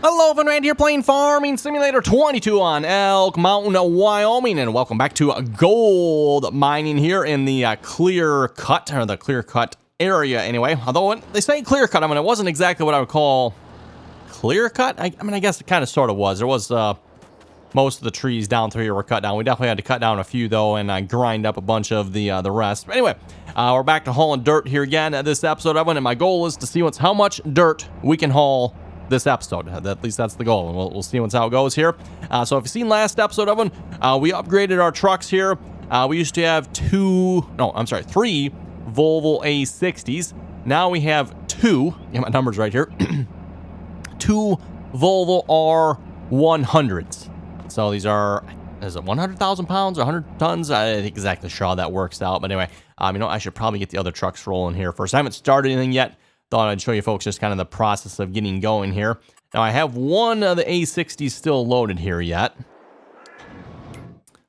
Hello, Rand here playing Farming Simulator 22 on Elk Mountain, Wyoming, and welcome back to gold mining here in the clear cut, or the clear cut area anyway. Although when they say clear cut, I mean, it wasn't exactly what I would call clear cut. I mean, I guess it kind of sort of was. There was most of the trees down through here were cut down. We definitely had to cut down a few though, and grind up a bunch of the rest. But anyway, we're back to hauling dirt here again at this episode of it, and my goal is to see how much dirt we can haul this episode. At least that's the goal, and we'll see how it goes here. So if you've seen last episode of one, we upgraded our trucks here. We used to have three Volvo A60s. Now we have two, get my numbers right here, two Volvo R100s. So these are, is it 100,000 pounds or 100 tons? I ain't exactly sure how that works out. But anyway, I should probably get the other trucks rolling here first. I haven't started anything yet. Thought I'd show you folks just kind of the process of getting going here. Now I have one of the A60s still loaded here yet.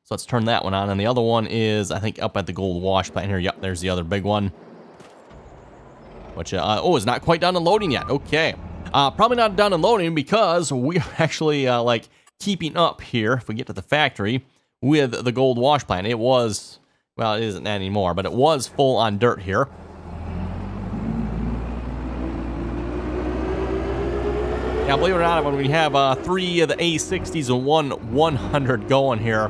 So let's turn that one on. And the other one is, I think, up at the gold wash plant here. Yep, there's the other big one. Which, it's not quite done unloading yet. Okay. Probably not done unloading because we're actually, keeping up here, if we get to the factory, with the gold wash plant. It was, well, it isn't anymore, but it was full on dirt here. Now, believe it or not, when we have three of the A60s and one 100 going here,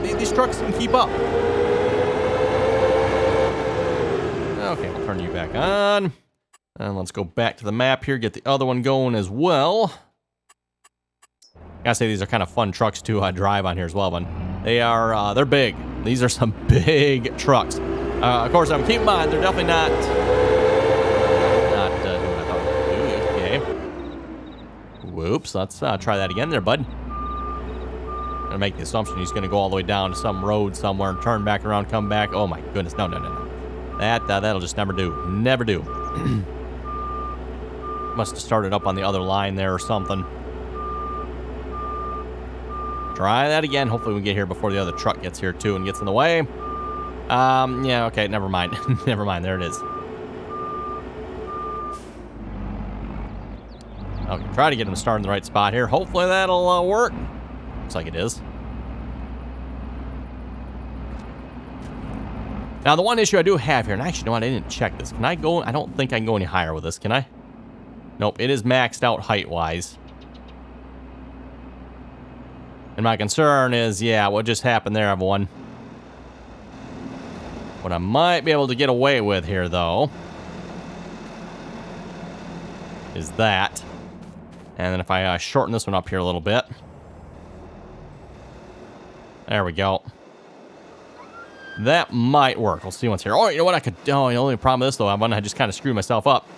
these trucks can keep up. Okay, I'll turn you back on. And let's go back to the map here, get the other one going as well. Gotta say, these are kind of fun trucks to drive on here as well, but they are, they're big. These are some big trucks. Of course, keep in mind, they're definitely not doing what I thought they would do. Okay. Whoops, let's try that again there, bud. I'm gonna make the assumption he's gonna go all the way down to some road somewhere and turn back around, come back. Oh my goodness, no. That'll just never do. Never do. Must have started up on the other line there or something. Try that again. Hopefully we can get here before the other truck gets here too and gets in the way. Yeah, okay, never mind. Never mind, there it is. Okay, try to get him started in the right spot here. Hopefully that'll work. Looks like it is. Now, the one issue I do have here, and actually, you know what? I didn't check this. Can I go? I don't think I can go any higher with this, can I? Nope, it is maxed out height-wise. And my concern is, what just happened there, everyone? What I might be able to get away with here, though, is that. And then if I shorten this one up here a little bit. There we go. That might work. We'll see what's here. Oh, you know what I could do? The only problem with this, though, I just kind of screwed myself up.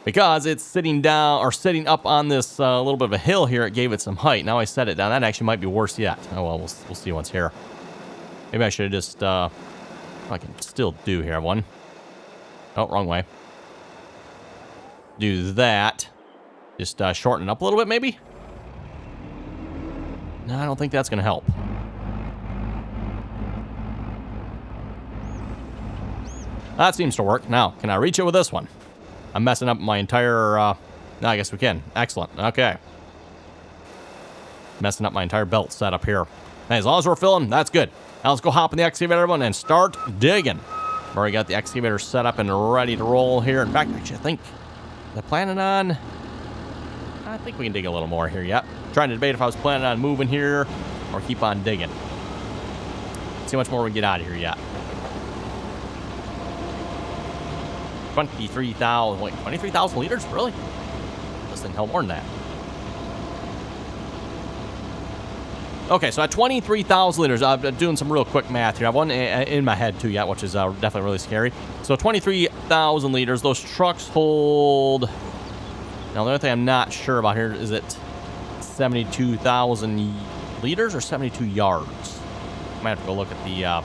Because it's sitting down, or sitting up on this little bit of a hill here, it gave it some height. Now I set it down. That actually might be worse yet. Oh, well, we'll see what's here. Maybe I should have just, I can still do here, one. Oh, wrong way. Do that. Just shorten it up a little bit, maybe? No, I don't think that's going to help. That seems to work. Now, can I reach it with this one? I'm messing up my entire, no, I guess we can. Excellent. Okay. Messing up my entire belt setup here. Hey, as long as we're filling, that's good. Now let's go hop in the excavator one and start digging. Already got the excavator set up and ready to roll here. In fact, actually, I think they're planning on, I think we can dig a little more here yet. Trying to debate if I was planning on moving here or keep on digging. See how much more we can get out of here yet. 23,000, wait, 23,000 liters? Really? This thing held more than that. Okay, so at 23,000 liters, I'm doing some real quick math here. I have one in my head too yet, which is definitely really scary. So 23,000 liters, those trucks hold... Now, the other thing I'm not sure about here, is it 72,000 liters or 72 yards? I might have to go look at the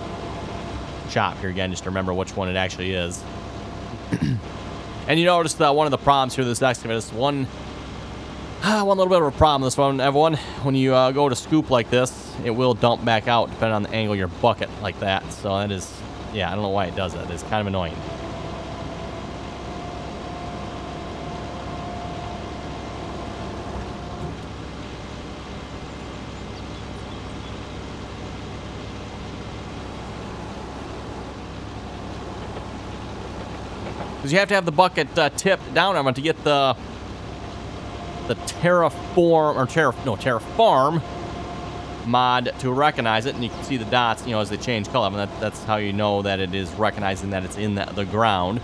shop here again just to remember which one it actually is. And you notice that one of the problems here with this excavator, this one little bit of a problem, this one, everyone. When you go to scoop like this, it will dump back out depending on the angle of your bucket like that. So that is, I don't know why it does that. It's kind of annoying. Because you have to have the bucket tipped down on it to get the Terraform mod to recognize it, and you can see the dots, as they change color. I mean, that's how you know that it is recognizing that it's in the ground.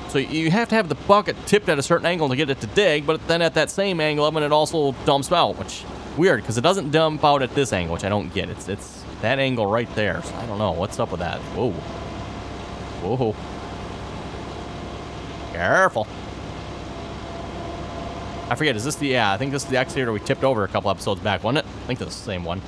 So you have to have the bucket tipped at a certain angle to get it to dig, but then at that same angle, it also dumps out, which weird, because it doesn't dump out at this angle, which I don't get. It's that angle right there, so I don't know. What's up with that? Whoa. Whoa. Careful. I forget, is this the, I think this is the excavator we tipped over a couple episodes back, wasn't it? I think it's the same one.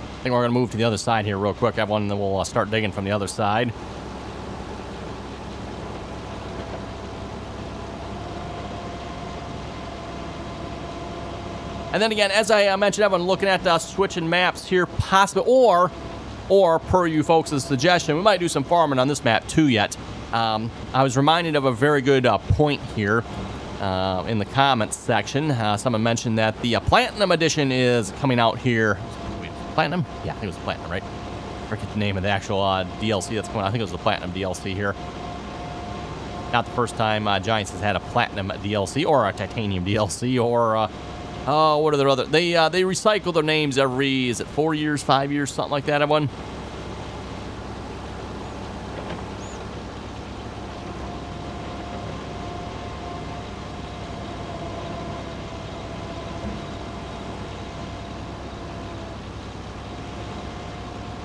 I think we're going to move to the other side here real quick, everyone, and then we'll start digging from the other side. And then again, as I mentioned, everyone, looking at switching maps here, possibly, or per you folks' suggestion, we might do some farming on this map too yet. I was reminded of a very good point here in the comments section. Someone mentioned that the Platinum Edition is coming out here. Wait, Platinum? Yeah, I think it was Platinum, right? I forget the name of the actual DLC that's coming out. I think it was the Platinum DLC here. Not the first time Giants has had a Platinum DLC or a Titanium DLC or... oh, what are their other... They recycle their names every, is it 4 years, 5 years, something like that, everyone?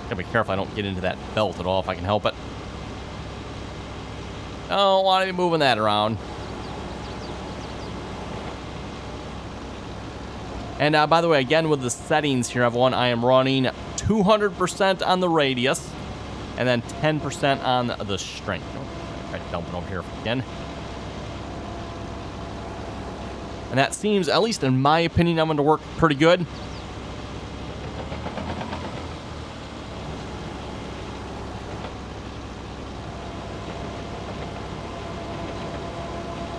Gotta be careful I don't get into that belt at all if I can help it. I don't want to be moving that around. And by the way, again, with the settings here, everyone, I am running 200% on the radius and then 10% on the strength. Try dumping over here again. And that seems, at least in my opinion, I'm going to work pretty good.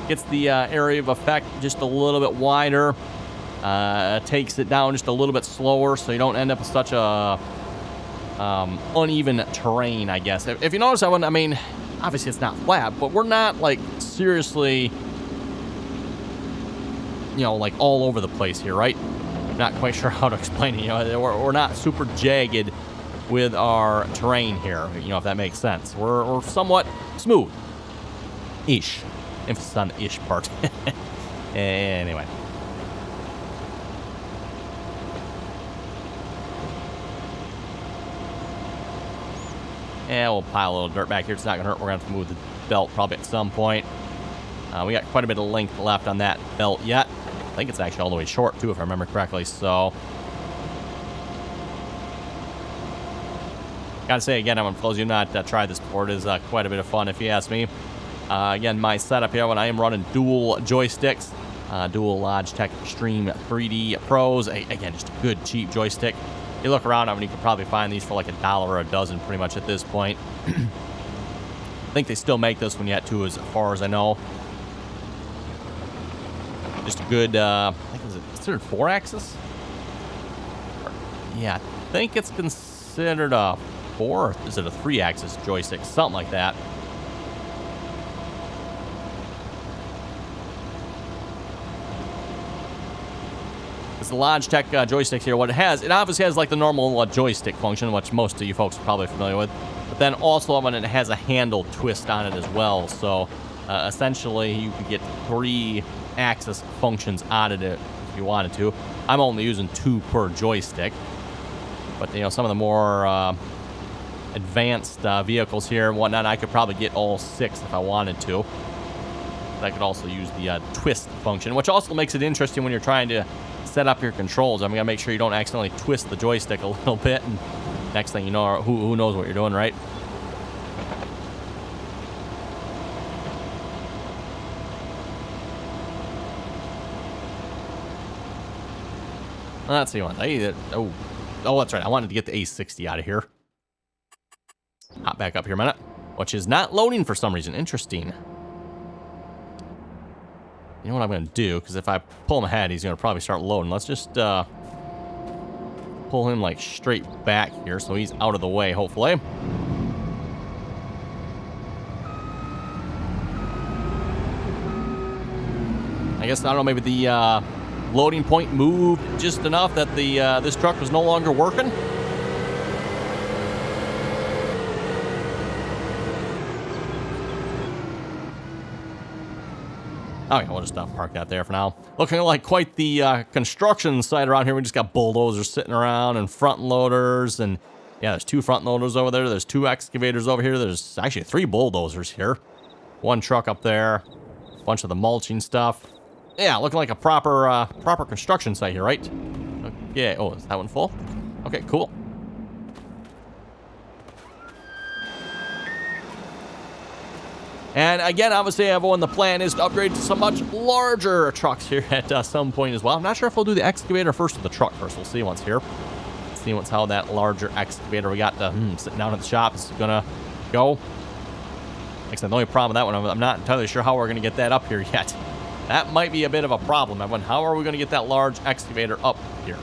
Gets the area of effect just a little bit wider. Takes it down just a little bit slower so you don't end up with such a uneven terrain, I guess. If you notice, I mean, obviously it's not flat, but we're not, like, seriously, like all over the place here, right? Not quite sure how to explain it. We're not super jagged with our terrain here, if that makes sense. We're somewhat smooth-ish. Emphasis on the ish part. Anyway. Yeah, we'll pile a little dirt back here. It's not going to hurt. We're going to have to move the belt probably at some point. We got quite a bit of length left on that belt yet. I think it's actually all the way short, too, if I remember correctly. So, got to say, again, I'm for those of you not tried this before, it is quite a bit of fun, if you ask me. Again, my setup here, when I am running dual joysticks, dual Logitech Extreme 3D Pros. Again, just a good, cheap joystick. You look around, you can probably find these for like $1 a dozen pretty much at this point. I think they still make this one yet, too, as far as I know. Just a good, I think, is it considered 4-axis? Yeah, I think it's considered a 4, or is it a 3-axis joystick? Something like that. It's the Logitech joysticks here. What it has, it obviously has like the normal joystick function, which most of you folks are probably familiar with. But then also it has a handle twist on it as well. So essentially you can get 3-axis functions out of it if you wanted to. I'm only using 2 per joystick. But some of the more advanced vehicles here and whatnot, I could probably get all 6 if I wanted to. But I could also use the twist function, which also makes it interesting when you're trying to set up your controls. I'm going to make sure you don't accidentally twist the joystick a little bit, and next thing you know, who knows what you're doing, right? Let's see what oh, that's right. I wanted to get the A60 out of here. Hop back up here a minute. which is not loading for some reason. Interesting. You know what I'm going to do? Because if I pull him ahead, he's going to probably start loading. Let's just pull him like straight back here so he's out of the way, hopefully. I guess, I don't know, maybe the loading point moved just enough that the this truck was no longer working. Okay, we'll just park that there for now. Looking like quite the construction site around here. We just got bulldozers sitting around and front loaders. And yeah, there's 2 front loaders over there. There's 2 excavators over here. There's actually 3 bulldozers here. 1 truck up there. A bunch of the mulching stuff. Yeah, looking like a proper construction site here, right? Okay. Oh, is that one full? Okay, cool. And again, obviously, everyone, the plan is to upgrade to some much larger trucks here at some point as well. I'm not sure if we'll do the excavator first or the truck first. We'll see once here. See what's how that larger excavator we got sitting down at the shop is gonna go. Like I said, the only problem with that one, I'm not entirely sure how we're gonna get that up here yet. That might be a bit of a problem, everyone. How are we gonna get that large excavator up here?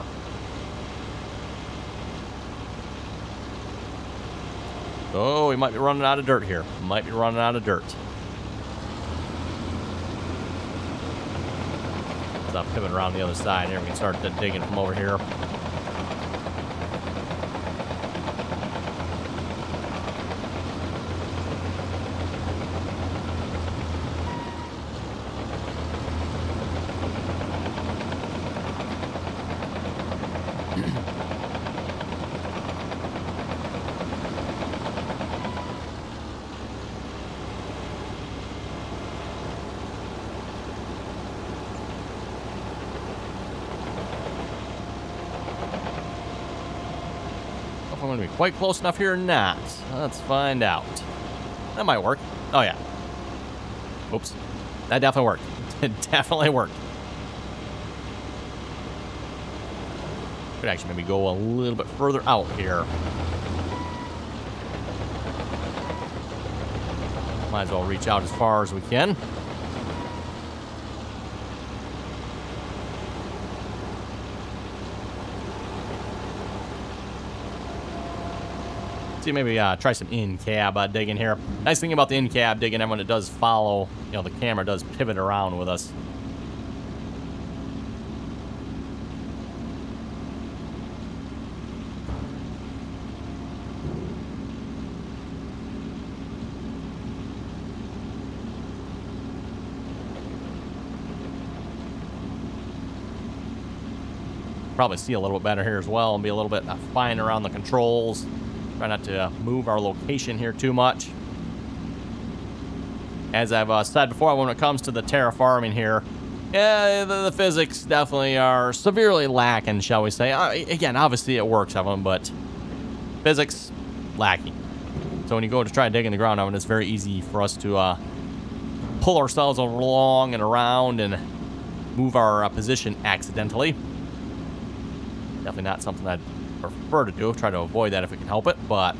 Oh, we might be running out of dirt here. Might be running out of dirt. Let's pivot around the other side here. We can start digging from over here. I'm going to be quite close enough here or not. Let's find out. That might work. Oh, yeah. Oops. That definitely worked. It definitely worked. Could actually maybe go a little bit further out here. Might as well reach out as far as we can. See, maybe try some in-cab digging here. Nice thing about the in-cab digging, and when it does follow, you know, the camera does pivot around with us. Probably see a little bit better here as well and be a little bit fine around the controls. Try not to move our location here too much. As I've said before, when it comes to the terraforming here, yeah, the physics definitely are severely lacking, shall we say. Again, obviously it works, everyone, but physics lacking. So when you go to try to dig in the ground, it's very easy for us to pull ourselves along and around and move our position accidentally. Definitely not something I'd prefer to do. Try to avoid that if we can help it, but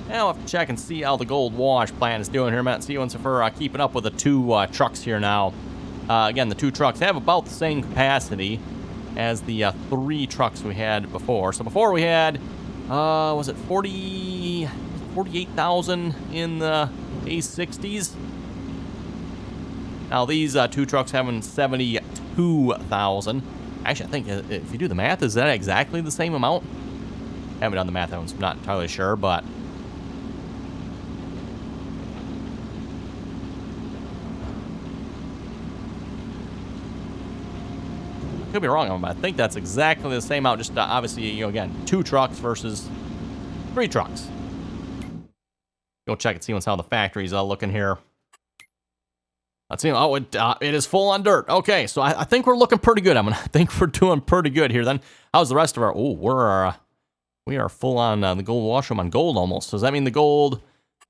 I'll have to check and see how the gold wash plant is doing here, Matt. See once if we're keeping up with the 2 trucks here now. Again, the 2 trucks have about the same capacity as the 3 trucks we had before. So before we had, was it 48,000 in the A60s? Now these 2 trucks having 72,000. Actually, I think if you do the math, is that exactly the same amount? Haven't done the math, I'm not entirely sure, but could be wrong, but I think that's exactly the same amount. Just obviously, you know, again, 2 trucks versus 3 trucks. Go check and see what's how the factory's looking here. Let's see. Oh, it is full on dirt. Okay, so I think we're looking pretty good. I think we're doing pretty good here. Then how's the rest of our? Oh, we are full on the gold washroom on gold almost. So does that mean the gold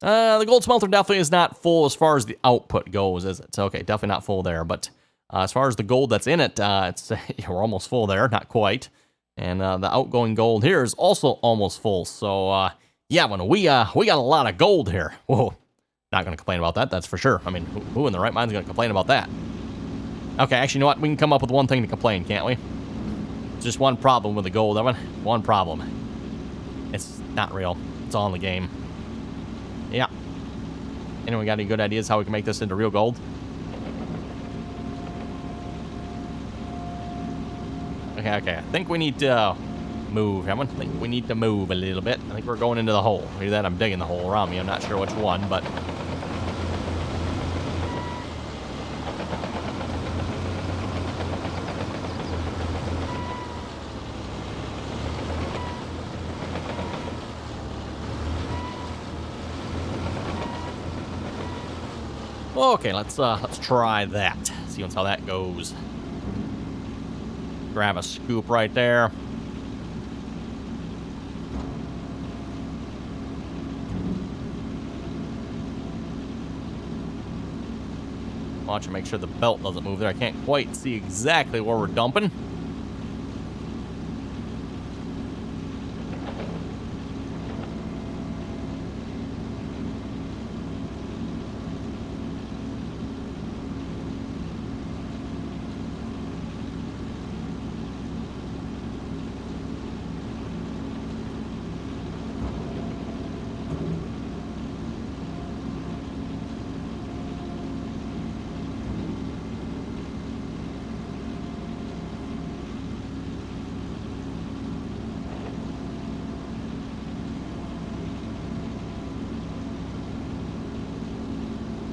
smelter definitely is not full as far as the output goes, is it? So, okay, definitely not full there. But as far as the gold that's in it, it's we're almost full there, not quite. And the outgoing gold here is also almost full. So yeah, we got a lot of gold here. Whoa. Not going to complain about that, that's for sure. I mean, who in the right mind is going to complain about that? Okay, actually, you know what? We can come up with one thing to complain, can't we? It's just one problem with the gold, Evan. One problem. It's not real. It's all in the game. Yeah. Anyone got any good ideas how we can make this into real gold? Okay. I think we need to move, Evan. I think we need to move a little bit. I think we're going into the hole. Either that, I'm digging the hole around me. I'm not sure which one, but... Okay, let's try that. See how that goes. Grab a scoop right there. Watch and make sure the belt doesn't move there. I can't quite see exactly where we're dumping.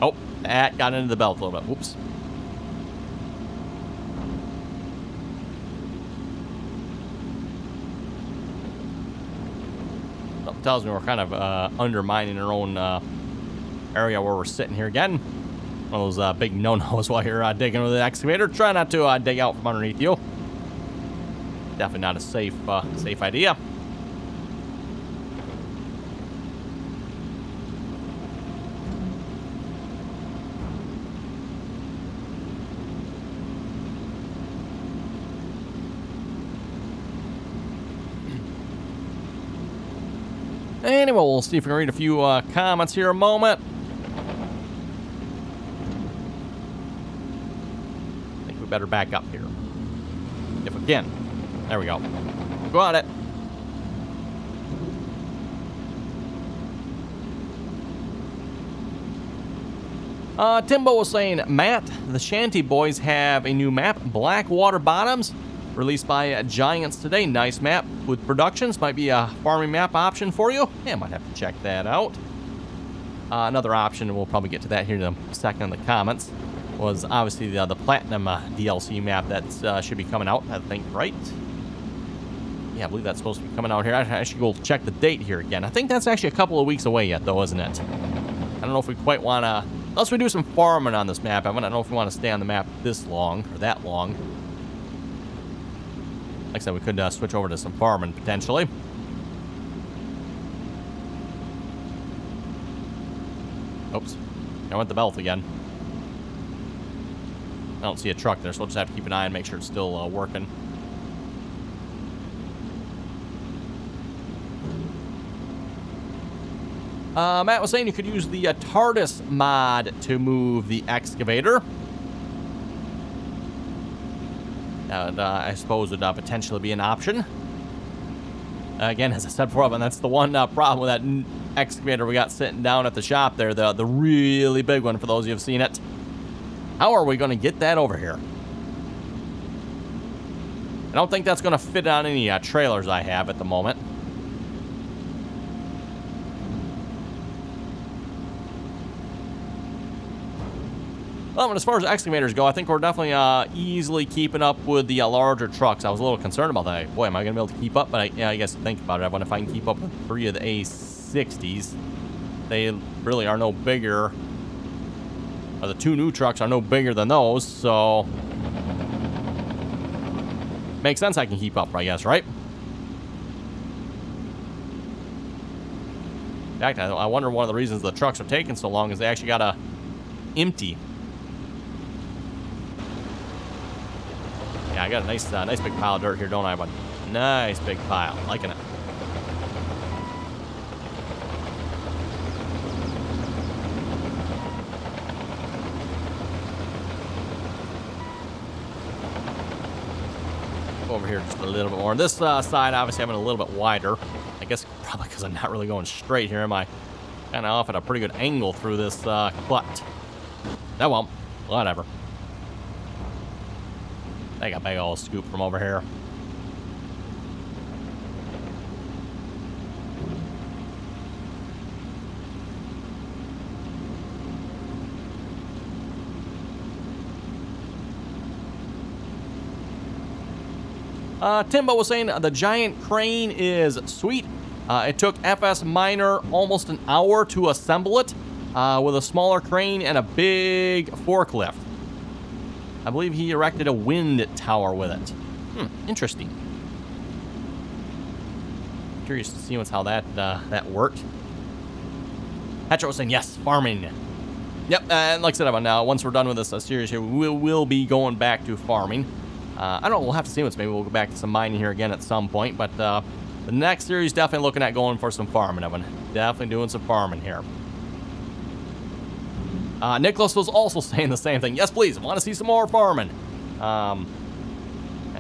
Oh, that got into the belt a little bit. Whoops. Something tells me we're kind of undermining our own area where we're sitting here again. One of those big no-nos while you're digging with the excavator. Try not to dig out from underneath you. Definitely not a safe idea. Anyway, we'll see if we can read a few comments here a moment. I think we better back up here. If we can. There we go. Got it. Timbo was saying, Matt, the Shanty Boys have a new map, Blackwater Bottoms, released by Giants today. Nice map with productions. Might be a farming map option for you. Yeah, might have to check that out. Another option, and we'll probably get to that here in a second in the comments, was obviously the Platinum DLC map that should be coming out, I think, right? Yeah, I believe that's supposed to be coming out here. I should go check the date here again. I think that's actually a couple of weeks away yet, though, isn't it? I don't know if we quite want to... Unless we do some farming on this map, I don't know if we want to stay on the map this long, or that long. Like I said, we could switch over to some farming, potentially. Oops. I went the belt again. I don't see a truck there, so we'll just have to keep an eye and make sure it's still working. Matt was saying you could use the TARDIS mod to move the excavator. And I suppose would potentially be an option. Again, as I said before, and that's the one problem with that excavator we got sitting down at the shop there, the really big one, for those of you who have seen it. How are we going to get that over here? I don't think that's going to fit on any trailers I have at the moment. Well, and as far as excavators go, I think we're definitely easily keeping up with the larger trucks. I was a little concerned about that. Boy, am I going to be able to keep up? But I guess think about it. I wonder if I can keep up with 3 of the A60s. They really are no bigger. Or the 2 new trucks are no bigger than those, so makes sense I can keep up, I guess, right? In fact, I wonder one of the reasons the trucks are taking so long is they actually got to empty. Yeah, I got a nice big pile of dirt here, don't I? But nice big pile. Liking it. Over here just a little bit more. And this side, obviously, having a little bit wider. I guess probably because I'm not really going straight here. Am I kind of off at a pretty good angle through this cut? Oh, well, whatever. I got a big old scoop from over here. Timbo was saying the giant crane is sweet. It took FS Minor almost an hour to assemble it with a smaller crane and a big forklift. I believe he erected a wind tower with it. Interesting. Curious to see how that worked. Petro was saying yes, farming. Yep, and like I said, once we're done with this series here, we will be going back to farming. I don't know, we'll have to see what's maybe we'll go back to some mining here again at some point, but the next series definitely looking at going for some farming. Evan. Definitely doing some farming here. Nicholas was also saying the same thing. Yes, please, want to see some more farming.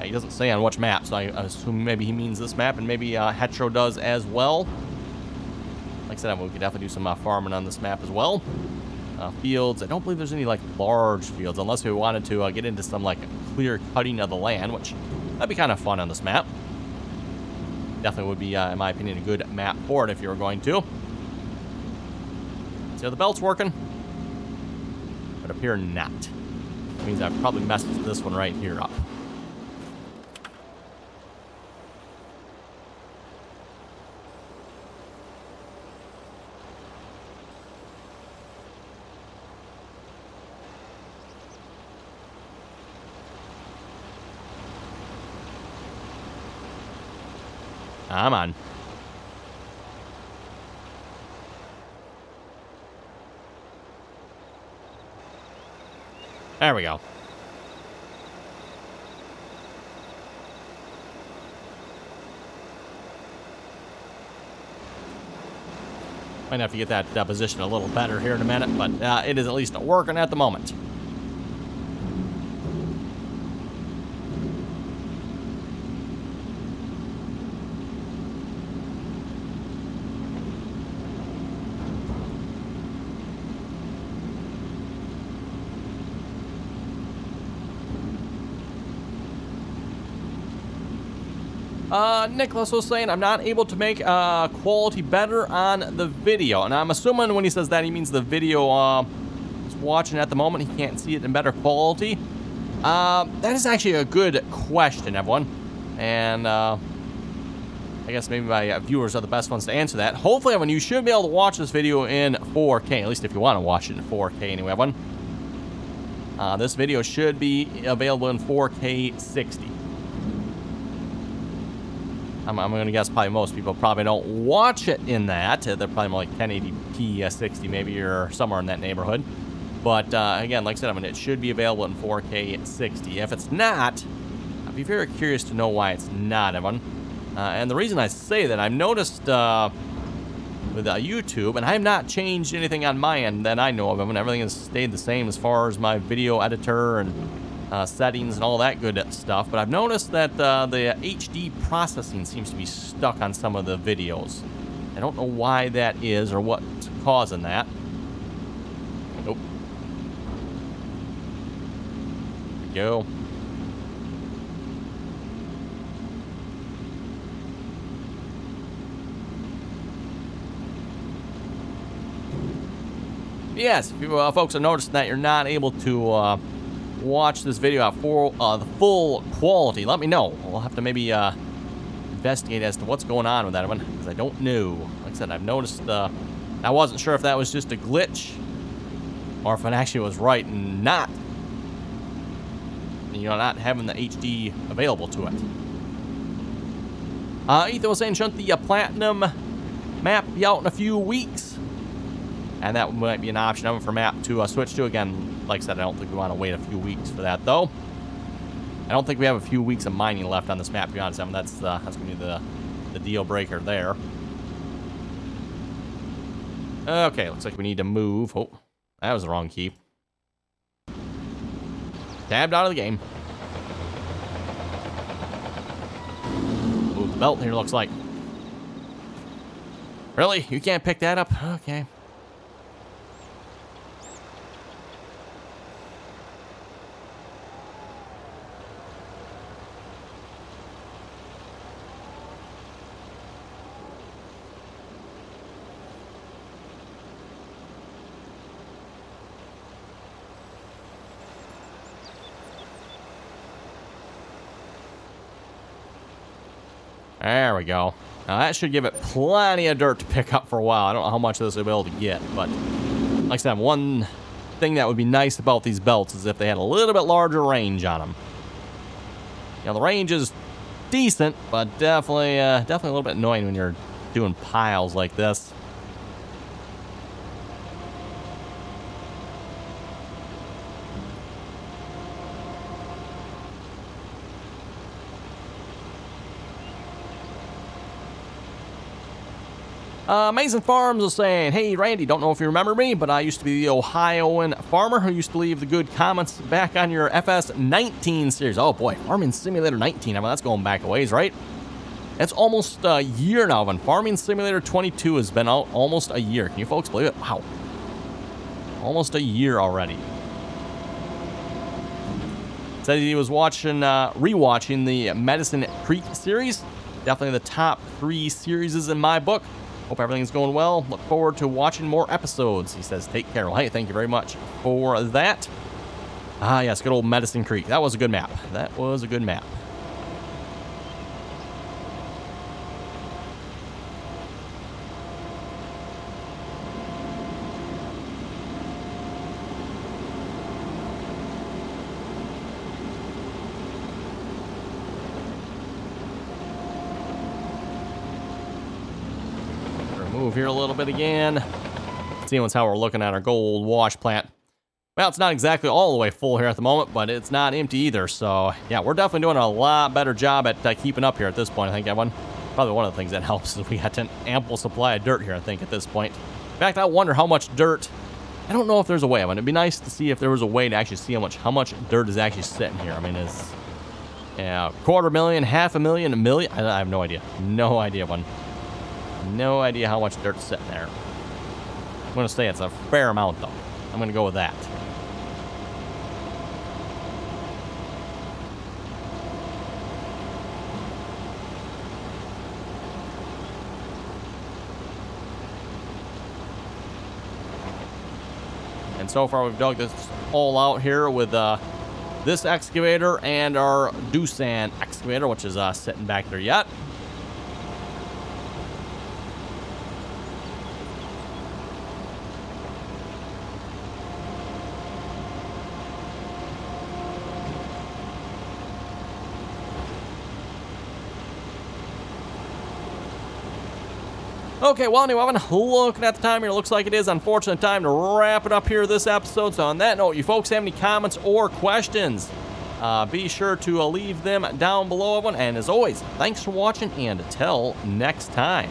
He doesn't say on which map, so I assume maybe he means this map, and maybe Hetro does as well. Like I said, we could definitely do some farming on this map as well. Fields, I don't believe there's any like large fields, unless we wanted to get into some like clear cutting of the land, which that'd be kind of fun on this map. Definitely would be, in my opinion, a good map for it if you were going to. See how the belt's working? But up here, not. That means I've probably messed this one right here up. Come on. There we go. Might have to get that position a little better here in a minute, but it is at least working at the moment. Nicholas was saying I'm not able to make quality better on the video, and I'm assuming when he says that he means the video he's watching at the moment, he can't see it in better quality. That is actually a good question, everyone, and I guess maybe my viewers are the best ones to answer that. Hopefully, everyone, you should be able to watch this video in 4K, at least if you want to watch it in 4K anyway, everyone. This video should be available in 4K 60. I'm going to guess probably most people probably don't watch it in that. They're probably more like 1080p 60 maybe, or somewhere in that neighborhood. But again, like I said, it should be available in 4K 60. If it's not, I'd be very curious to know why it's not, everyone. And the reason I say that, I've noticed with YouTube, and I have not changed anything on my end that I know of. Everything has stayed the same as far as my video editor and settings and all that good stuff, but I've noticed that the HD processing seems to be stuck on some of the videos. I don't know why that is or what's causing that. Nope. There we go. Yes, if you folks have noticed that you're not able to watch this video at the full quality, let me know. We'll have to maybe investigate as to what's going on with that one, because I don't know. Like I said, I've noticed, I wasn't sure if that was just a glitch, or if it actually was right and not, you know, not having the HD available to it. Ethan was saying, shouldn't the Platinum map be out in a few weeks? And that might be an option of it for map to switch to. Again, like I said, I don't think we want to wait a few weeks for that, though. I don't think we have a few weeks of mining left on this map, to be honest. I mean, that's going to be the deal breaker there. Okay, looks like we need to move. Oh, that was the wrong key. Tabbed out of the game. Move the belt here, looks like. Really? You can't pick that up? Okay. There we go. Now that should give it plenty of dirt to pick up for a while. I don't know how much of this we'll be able to get, but like I said, one thing that would be nice about these belts is if they had a little bit larger range on them. You know, the range is decent, but definitely a little bit annoying when you're doing piles like this. Mason Farms was saying, hey, Randy, don't know if you remember me, but I used to be the Ohioan farmer who used to leave the good comments back on your FS19 series. Oh, boy, Farming Simulator 19. I mean, that's going back a ways, right? It's almost a year now, and Farming Simulator 22 has been out almost a year. Can you folks believe it? Wow. Almost a year already. Said he was watching, rewatching the Medicine Creek series. Definitely the top 3 series in my book. Hope everything's going well. Look forward to watching more episodes. He says, take care. Well, hey, thank you very much for that. Ah, yes, good old Medicine Creek. That was a good map. That was a good map. Move here a little bit again. Seeing what's how we're looking at our gold wash plant. Well, it's not exactly all the way full here at the moment, but it's not empty either. So, yeah, we're definitely doing a lot better job at keeping up here at this point, I think, everyone. Probably one of the things that helps is we got an ample supply of dirt here, I think, at this point. In fact, I wonder how much dirt... I don't know if there's a way. I mean, it'd be nice to see if there was a way to actually see how much dirt is actually sitting here. I mean, it's... yeah, 250,000, 500,000, 1 million? I have no idea. No idea, one. No idea how much dirt's sitting there. I'm going to say it's a fair amount, though. I'm going to go with that. And so far, we've dug this all out here with this excavator and our Doosan excavator, which is sitting back there yet. Okay, well, anyway, looking at the time here, looks like it is unfortunate time to wrap it up here this episode. So on that note, you folks have any comments or questions, be sure to leave them down below, everyone. And as always, thanks for watching, and until next time.